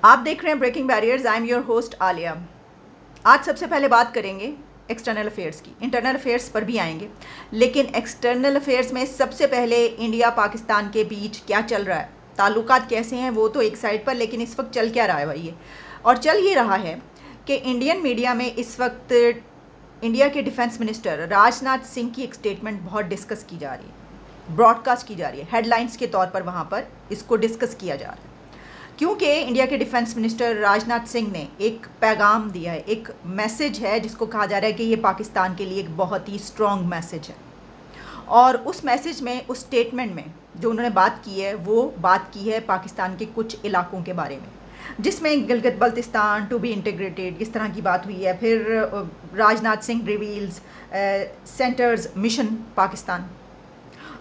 آپ دیکھ رہے ہیں breaking barriers. I am your host Aliya. آج سب سے پہلے بات کریں گے ایکسٹرنل افیئرس کی. انٹرنل افیئرس پر بھی آئیں گے، لیکن ایکسٹرنل افیئرس میں سب سے پہلے انڈیا پاکستان کے بیچ کیا چل رہا ہے، تعلقات کیسے ہیں، وہ تو ایک سائڈ پر، لیکن اس وقت چل کیا رہا ہے بھائی اور چل یہ رہا ہے کہ انڈین میڈیا میں اس وقت انڈیا کے ڈیفنس منسٹر راج ناتھ سنگھ کی ایک اسٹیٹمنٹ بہت ڈسکس کی جا رہی ہے، براڈ کاسٹ کی جا رہی ہے، ہیڈ لائنس کے طور پر وہاں پر اس کو ڈسکس کیا جا رہا ہے، کیونکہ انڈیا کے ڈیفنس منسٹر راج ناتھ سنگھ نے ایک پیغام دیا ہے، ایک میسج ہے جس کو کہا جا رہا ہے کہ یہ پاکستان کے لیے ایک بہت ہی اسٹرانگ میسج ہے. اور اس میسج میں، اس اسٹیٹمنٹ میں جو انہوں نے بات کی ہے، وہ بات کی ہے پاکستان کے کچھ علاقوں کے بارے میں، جس میں Gilgit Baltistan to be integrated اس طرح کی بات ہوئی ہے. پھر Rajnath Singh reveals centre's mission Pakistan.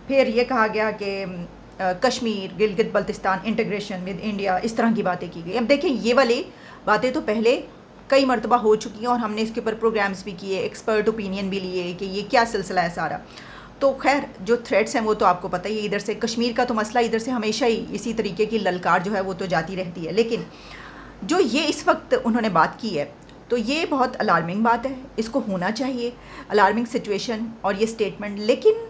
پھر یہ کہا گیا کہ Kashmir Gilgit Baltistan integration with India, اس طرح کی باتیں کی گئی. اب دیکھیں یہ والی باتیں تو پہلے کئی مرتبہ ہو چکی ہیں اور ہم نے اس کے اوپر پروگرامز بھی کیے، ایکسپرٹ اوپینین بھی لیے کہ یہ کیا سلسلہ ہے سارا. تو خیر جو تھریٹس ہیں وہ تو آپ کو پتہ ہی ہے، ادھر سے کشمیر کا تو مسئلہ ادھر سے ہمیشہ ہی اسی طریقے کی للکار جو ہے وہ تو جاتی رہتی ہے. لیکن جو یہ اس وقت انہوں نے بات کی ہے تو یہ بہت الارمنگ بات ہے، اس کو ہونا چاہیے، الارمنگ سچویشن اور یہ اسٹیٹمنٹ. لیکن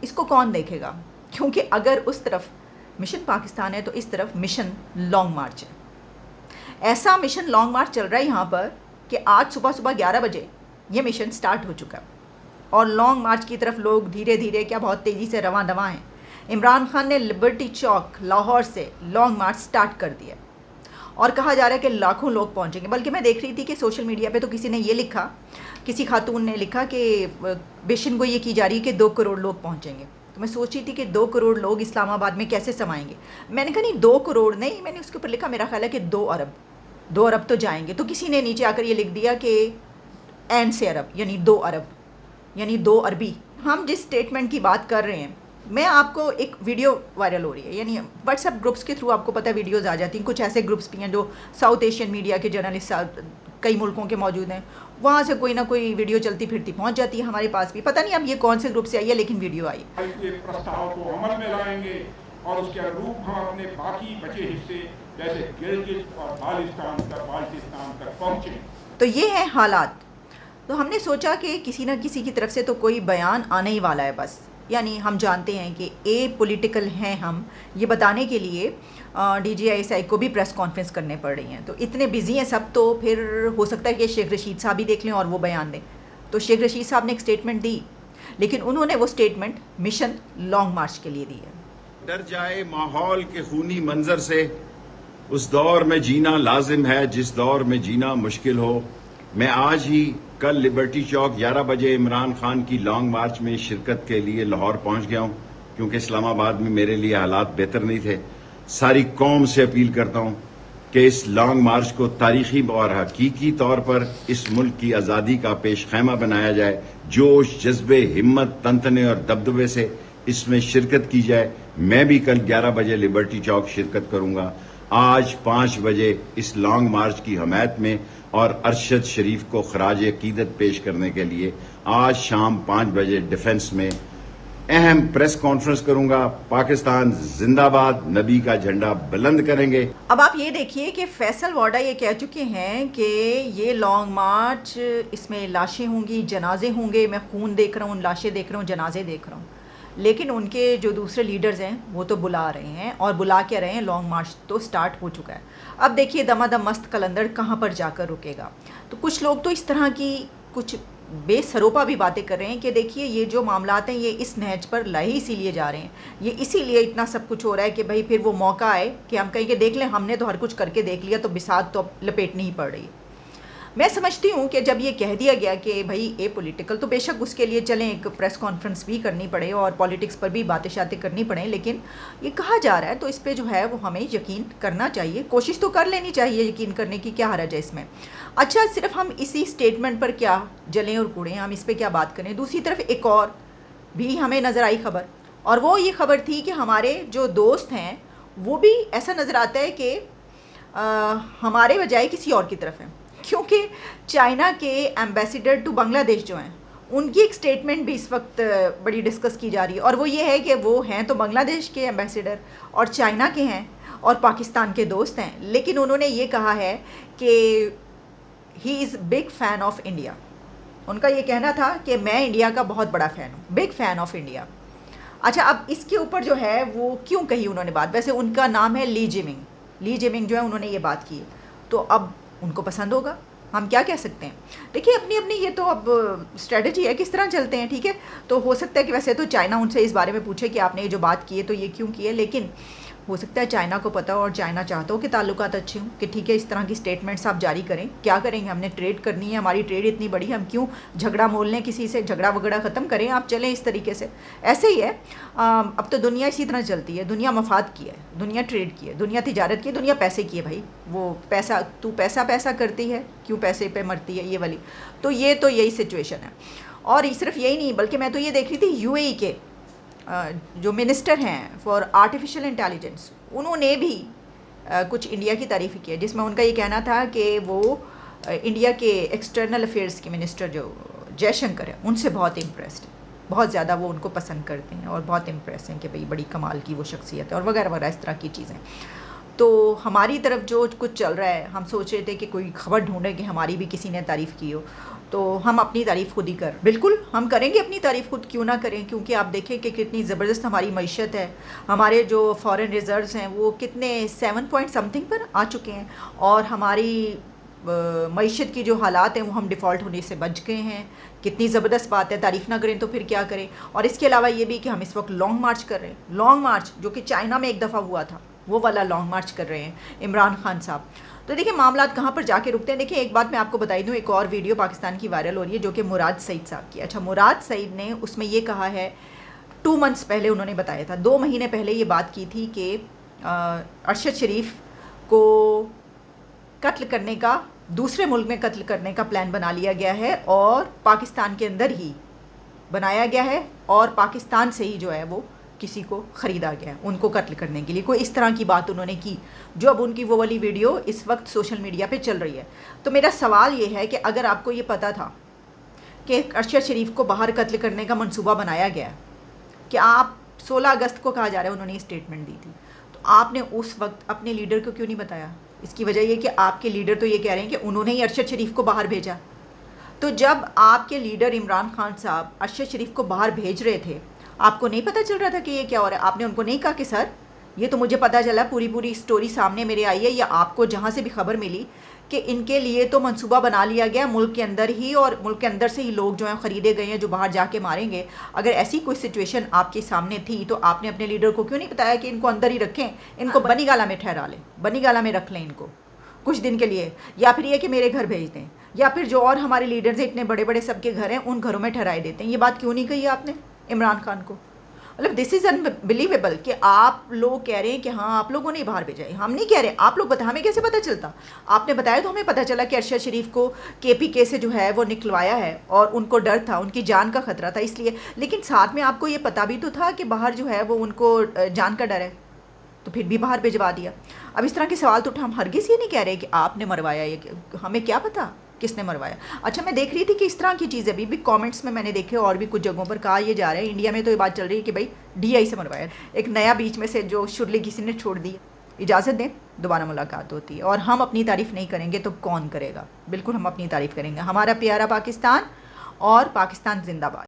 اس کو کون دیکھے گا؟ کیونکہ اگر اس طرف مشن پاکستان ہے تو اس طرف مشن لانگ مارچ ہے. ایسا مشن لانگ مارچ چل رہا ہے یہاں پر کہ آج صبح 11 بجے یہ مشن سٹارٹ ہو چکا ہے اور لانگ مارچ کی طرف لوگ دھیرے دھیرے کیا بہت تیزی سے رواں ہیں. عمران خان نے لبرٹی چوک لاہور سے لانگ مارچ سٹارٹ کر دیا اور کہا جا رہا ہے کہ لاکھوں لوگ پہنچیں گے. بلکہ میں دیکھ رہی تھی کہ سوشل میڈیا پہ تو کسی نے یہ لکھا، کسی خاتون نے لکھا کہ پیشن گوئی یہ کی جا رہی ہے کہ 2 کروڑ لوگ پہنچیں گے. تو میں سوچ رہی تھی کہ 2 کروڑ لوگ اسلام آباد میں کیسے سمائیں گے. میں نے کہا نہیں 2 کروڑ نہیں، میں نے اس کے اوپر لکھا میرا خیال ہے کہ 2 ارب تو جائیں گے. تو کسی نے نیچے آ کر یہ لکھ دیا کہ این سے ارب یعنی 2 ارب یعنی 2 اربی. ہم جس اسٹیٹمنٹ کی بات کر رہے ہیں، میں آپ کو ایک ویڈیو وائرل ہو رہی ہے، یعنی واٹس ایپ گروپس کے تھرو آپ کو پتہ ہے ویڈیوز آ جاتی ہیں. کچھ ایسے گروپس بھی ہیں جو ساؤتھ ایشین میڈیا کے جرنلسٹ کئی ملکوں کے موجود ہیں، وہاں سے کوئی نہ کوئی ویڈیو چلتی پھرتی پہنچ جاتی ہے ہمارے پاس بھی. پتہ نہیں اب یہ کون سے گروپ سے آئی ہے، لیکن ویڈیو آئی. پرستاؤ کو عمل میں لائیں گے اور اس کے انوروپ ہم اپنے باقی بچے حصے جیسے گلگت اور بالتستان تک پہنچیں. تو یہ ہیں حالات. تو ہم نے سوچا کہ کسی نہ کسی کی طرف سے تو کوئی بیان آنے ہی والا ہے. بس یعنی ہم جانتے ہیں کہ پولیٹیکل ہیں ہم، یہ بتانے کے لیے D G I S I کو بھی پریس کانفرنس کرنے پڑ رہی ہیں. تو اتنے بزی ہیں سب، تو پھر ہو سکتا ہے کہ شیخ رشید صاحب بھی دیکھ لیں اور وہ بیان دیں. تو شیخ رشید صاحب نے ایک اسٹیٹمنٹ دی، لیکن انہوں نے وہ اسٹیٹمنٹ مشن لانگ مارچ کے لیے دی ہے. ڈر جائے ماحول کے خونی منظر سے، اس دور میں جینا لازم ہے جس دور میں جینا مشکل ہو. میں آج ہی کل لبرٹی چوک 11 بجے عمران خان کی لانگ مارچ میں شرکت کے لیے لاہور پہنچ گیا ہوں، کیونکہ اسلام آباد میں میرے لیے حالات بہتر نہیں تھے. ساری قوم سے اپیل کرتا ہوں کہ اس لانگ مارچ کو تاریخی اور حقیقی طور پر اس ملک کی آزادی کا پیش خیمہ بنایا جائے. جوش، جذبے، ہمت، تنتنے اور دبدبے سے اس میں شرکت کی جائے. میں بھی کل 11 بجے لبرٹی چوک شرکت کروں گا. آج 5 بجے اس لانگ مارچ کی حمایت میں اور ارشد شریف کو خراج عقیدت پیش کرنے کے لیے آج شام 5 بجے ڈیفنس میں اہم پریس کانفرنس کروں گا. پاکستان زندہ باد، نبی کا جھنڈا بلند کریں گے. اب آپ یہ دیکھیے کہ فیصل واڈا یہ کہہ چکے ہیں کہ یہ لانگ مارچ، اس میں لاشیں ہوں گی، جنازے ہوں گے. میں خون دیکھ رہا ہوں، لاشیں دیکھ رہا ہوں، جنازے دیکھ رہا ہوں. لیکن ان کے جو دوسرے لیڈرز ہیں وہ تو بلا رہے ہیں، اور بلا کے رہے ہیں. لانگ مارچ تو سٹارٹ ہو چکا ہے. اب دیکھیے دمادم مست قلندر کہاں پر جا کر رکے گا. تو کچھ لوگ تو اس طرح کی کچھ بے سروپا بھی باتیں کر رہے ہیں کہ دیکھیے یہ جو معاملات ہیں یہ اس نہج پر لائے اسی لیے جا رہے ہیں، یہ اسی لیے اتنا سب کچھ ہو رہا ہے کہ بھائی پھر وہ موقع آئے کہ ہم کہیں کہ دیکھ لیں ہم نے تو ہر کچھ کر کے دیکھ لیا، تو بساط تو اب لپیٹنی ہی پڑ رہی ہے. میں سمجھتی ہوں کہ جب یہ کہہ دیا گیا کہ بھائی پولیٹیکل، تو بے شک اس کے لیے چلیں ایک پریس کانفرنس بھی کرنی پڑے اور پالیٹکس پر بھی باتیں شاتیں کرنی پڑیں. لیکن یہ کہا جا رہا ہے تو اس پہ جو ہے وہ ہمیں یقین کرنا چاہیے، کوشش تو کر لینی چاہیے یقین کرنے کی. کیا حرج ہے اس میں؟ اچھا صرف ہم اسی اسٹیٹمنٹ پر کیا جلیں اور کوڑیں، ہم اس پہ کیا بات کریں. دوسری طرف ایک اور بھی ہمیں نظر آئی خبر، اور وہ یہ خبر تھی کہ ہمارے جو دوست ہیں وہ بھی ایسا نظر آتا ہے کہ ہمارے بجائے کسی اور کی طرف ہیں. کیونکہ چائنا کے ایمبیسیڈر ٹو بنگلہ دیش جو ہیں ان کی ایک اسٹیٹمنٹ بھی اس وقت بڑی ڈسکس کی جا رہی ہے، اور وہ یہ ہے کہ وہ ہیں تو بنگلہ دیش کے ایمبیسیڈر اور چائنا کے ہیں، اور پاکستان کے دوست ہیں، لیکن انہوں نے یہ کہا ہے کہ he is big fan of India. ان کا یہ کہنا تھا کہ میں انڈیا کا بہت بڑا فین ہوں، بگ فین آف انڈیا. اچھا، اب اس کے اوپر جو ہے وہ کیوں کہی انہوں نے بات؟ ویسے ان کا نام ہے لی جیمنگ جو ہے انہوں نے یہ بات کی، تو اب ان کو پسند ہوگا، ہم کیا کہہ سکتے ہیں. دیکھیے اپنی یہ تو اب اسٹریٹجی ہے، کس طرح چلتے ہیں. ٹھیک ہے، تو ہو سکتا ہے کہ ویسے تو چائنا ان سے اس بارے میں پوچھے کہ آپ نے یہ جو بات کی ہے تو یہ کیوں کی ہے، لیکن ہو سکتا ہے چائنا کو پتہ ہو اور چائنا چاہتا ہو کہ تعلقات اچھے ہوں، کہ ٹھیک ہے اس طرح کی سٹیٹمنٹس آپ جاری کریں. کیا کریں گے، ہم نے ٹریڈ کرنی ہے، ہماری ٹریڈ اتنی بڑی ہے، ہم کیوں جھگڑا مول لیں کسی سے، جھگڑا وگڑا ختم کریں، آپ چلیں اس طریقے سے. ایسے ہی ہے، اب تو دنیا اسی طرح چلتی ہے، دنیا مفاد کی ہے، دنیا ٹریڈ کی ہے، دنیا تجارت کی ہے، دنیا پیسے کی ہے. بھائی وہ پیسہ، تو پیسہ کرتی ہے، کیوں پیسے پہ مرتی ہے، یہ والی. تو یہی سچویشن ہے. اور صرف یہی نہیں، بلکہ میں تو یہ دیکھ رہی تھی یو اے ای کے جو منسٹر ہیں فار آرٹیفیشل انٹیلیجنس، انہوں نے بھی کچھ انڈیا کی تعریف کی ہے، جس میں ان کا یہ کہنا تھا کہ وہ انڈیا کے ایکسٹرنل افیئرس کے منسٹر جو جے شنکر ہیں ان سے بہت امپریسڈ ہیں، بہت زیادہ وہ ان کو پسند کرتے ہیں اور بہت امپریس ہیں کہ بھئی بڑی کمال کی وہ شخصیت ہے اور وغیرہ وغیرہ اس طرح کی چیزیں. تو ہماری طرف جو کچھ چل رہا ہے، ہم سوچ رہے تھے کہ کوئی خبر ڈھونڈے کہ ہماری بھی کسی نے تعریف کی ہو، تو ہم اپنی تعریف خود ہی بالکل ہم کریں گے اپنی تعریف خود، کیوں نہ کریں، کیونکہ آپ دیکھیں کہ کتنی زبردست ہماری معیشت ہے. ہمارے جو فارن ریزروز ہیں وہ کتنے 7 پوائنٹ سمتھنگ پر آ چکے ہیں، اور ہماری معیشت کی جو حالات ہیں وہ ہم ڈیفالٹ ہونے سے بچ گئے ہیں. کتنی زبردست بات ہے، تعریف نہ کریں تو پھر کیا کریں. اور اس کے علاوہ یہ بھی کہ ہم اس وقت لانگ مارچ کر رہے ہیں، لانگ مارچ جو کہ چائنا میں ایک دفعہ ہوا تھا، وہ والا لانگ مارچ کر رہے ہیں عمران خان صاحب. تو دیکھیں معاملات کہاں پر جا کے رکتے ہیں. دیکھیں ایک بات میں آپ کو بتائی دوں، ایک اور ویڈیو پاکستان کی وائرل ہو رہی ہے جو کہ مراد سعید صاحب کی. اچھا، مراد سعید نے اس میں یہ کہا ہے، 2 منتھس پہلے انہوں نے بتایا تھا، 2 مہینے پہلے یہ بات کی تھی کہ ارشد شریف کو قتل کرنے کا، دوسرے ملک میں قتل کرنے کا پلان بنا لیا گیا ہے، اور پاکستان کے اندر ہی بنایا گیا ہے، اور پاکستان سے ہی جو ہے وہ کسی کو خریدا گیا ان کو قتل کرنے کے لیے. کوئی اس طرح کی بات انہوں نے کی، جو اب ان کی وہ والی ویڈیو اس وقت سوشل میڈیا پہ چل رہی ہے. تو میرا سوال یہ ہے کہ اگر آپ کو یہ پتہ تھا کہ ارشد شریف کو باہر قتل کرنے کا منصوبہ بنایا گیا، کہ آپ 16 اگست کو کہا جا رہا ہے انہوں نے اسٹیٹمنٹ دی تھی، تو آپ نے اس وقت اپنے لیڈر کو کیوں نہیں بتایا؟ اس کی وجہ یہ کہ آپ کے لیڈر تو یہ کہہ رہے ہیں کہ انہوں نے ہی ارشد شریف کو باہر بھیجا. تو جب آپ کے لیڈر عمران خان صاحب ارشد شریف کو باہر بھیج رہے تھے، آپ کو نہیں پتہ چل رہا تھا کہ یہ کیا ہو رہا ہے؟ آپ نے ان کو نہیں کہا کہ سر یہ تو مجھے پتہ چلا، پوری اسٹوری سامنے میرے آئی ہے، یا آپ کو جہاں سے بھی خبر ملی کہ ان کے لیے تو منصوبہ بنا لیا گیا ملک کے اندر ہی، اور ملک کے اندر سے ہی لوگ جو ہیں خریدے گئے ہیں جو باہر جا کے ماریں گے. اگر ایسی کوئی سچویشن آپ کے سامنے تھی تو آپ نے اپنے لیڈر کو کیوں نہیں بتایا کہ ان کو اندر ہی رکھیں، ان کو بنی گالا میں ٹھہرا لیں، بنی گالا میں رکھ لیں ان کو کچھ دن کے لیے، یا پھر یہ کہ میرے گھر بھیج دیں، یا پھر جو اور ہمارے لیڈرز ہیں اتنے بڑے بڑے سب کے گھر ہیں ان گھروں میں ٹھہرائے دیتے ہیں. یہ بات کیوں نہیں کہی آپ نے عمران خان کو؟ مطلب دس از انبلیویبل کہ آپ لوگ کہہ رہے ہیں کہ ہاں آپ لوگوں نے باہر بھیجا ہے. ہم نہیں کہہ رہے، آپ لوگ بتا، ہمیں کیسے پتہ چلتا؟ آپ نے بتایا تو ہمیں پتہ چلا کہ ارشد شریف کو KPK سے جو ہے وہ نکلوایا ہے، اور ان کو ڈر تھا، ان کی جان کا خطرہ تھا اس لیے. لیکن ساتھ میں آپ کو یہ پتہ بھی تو تھا کہ باہر جو ہے وہ ان کو جان کا ڈر ہے، تو پھر بھی باہر بھجوا دیا. اب اس طرح کے سوال تو ہم ہرگز یہ نہیں کہہ رہے کہ آپ نے مروایا، یہ ہمیں کیا پتہ کس نے مروایا. اچھا، میں دیکھ رہی تھی کہ اس طرح کی چیزیں بھی کامنٹس میں نے دیکھے، اور بھی کچھ جگہوں پر کہا یہ جا رہا ہے، انڈیا میں تو یہ بات چل رہی ہے کہ بھائی DI سے مروایا. ایک نیا بیچ میں سے جو شرلی کسی نے چھوڑ دی. اجازت دیں، دوبارہ ملاقات ہوتی ہے، اور ہم اپنی تعریف نہیں کریں گے تو کون کرے گا؟ بالکل ہم اپنی تعریف کریں گے. ہمارا پیارا پاکستان، اور پاکستان زندہ باد.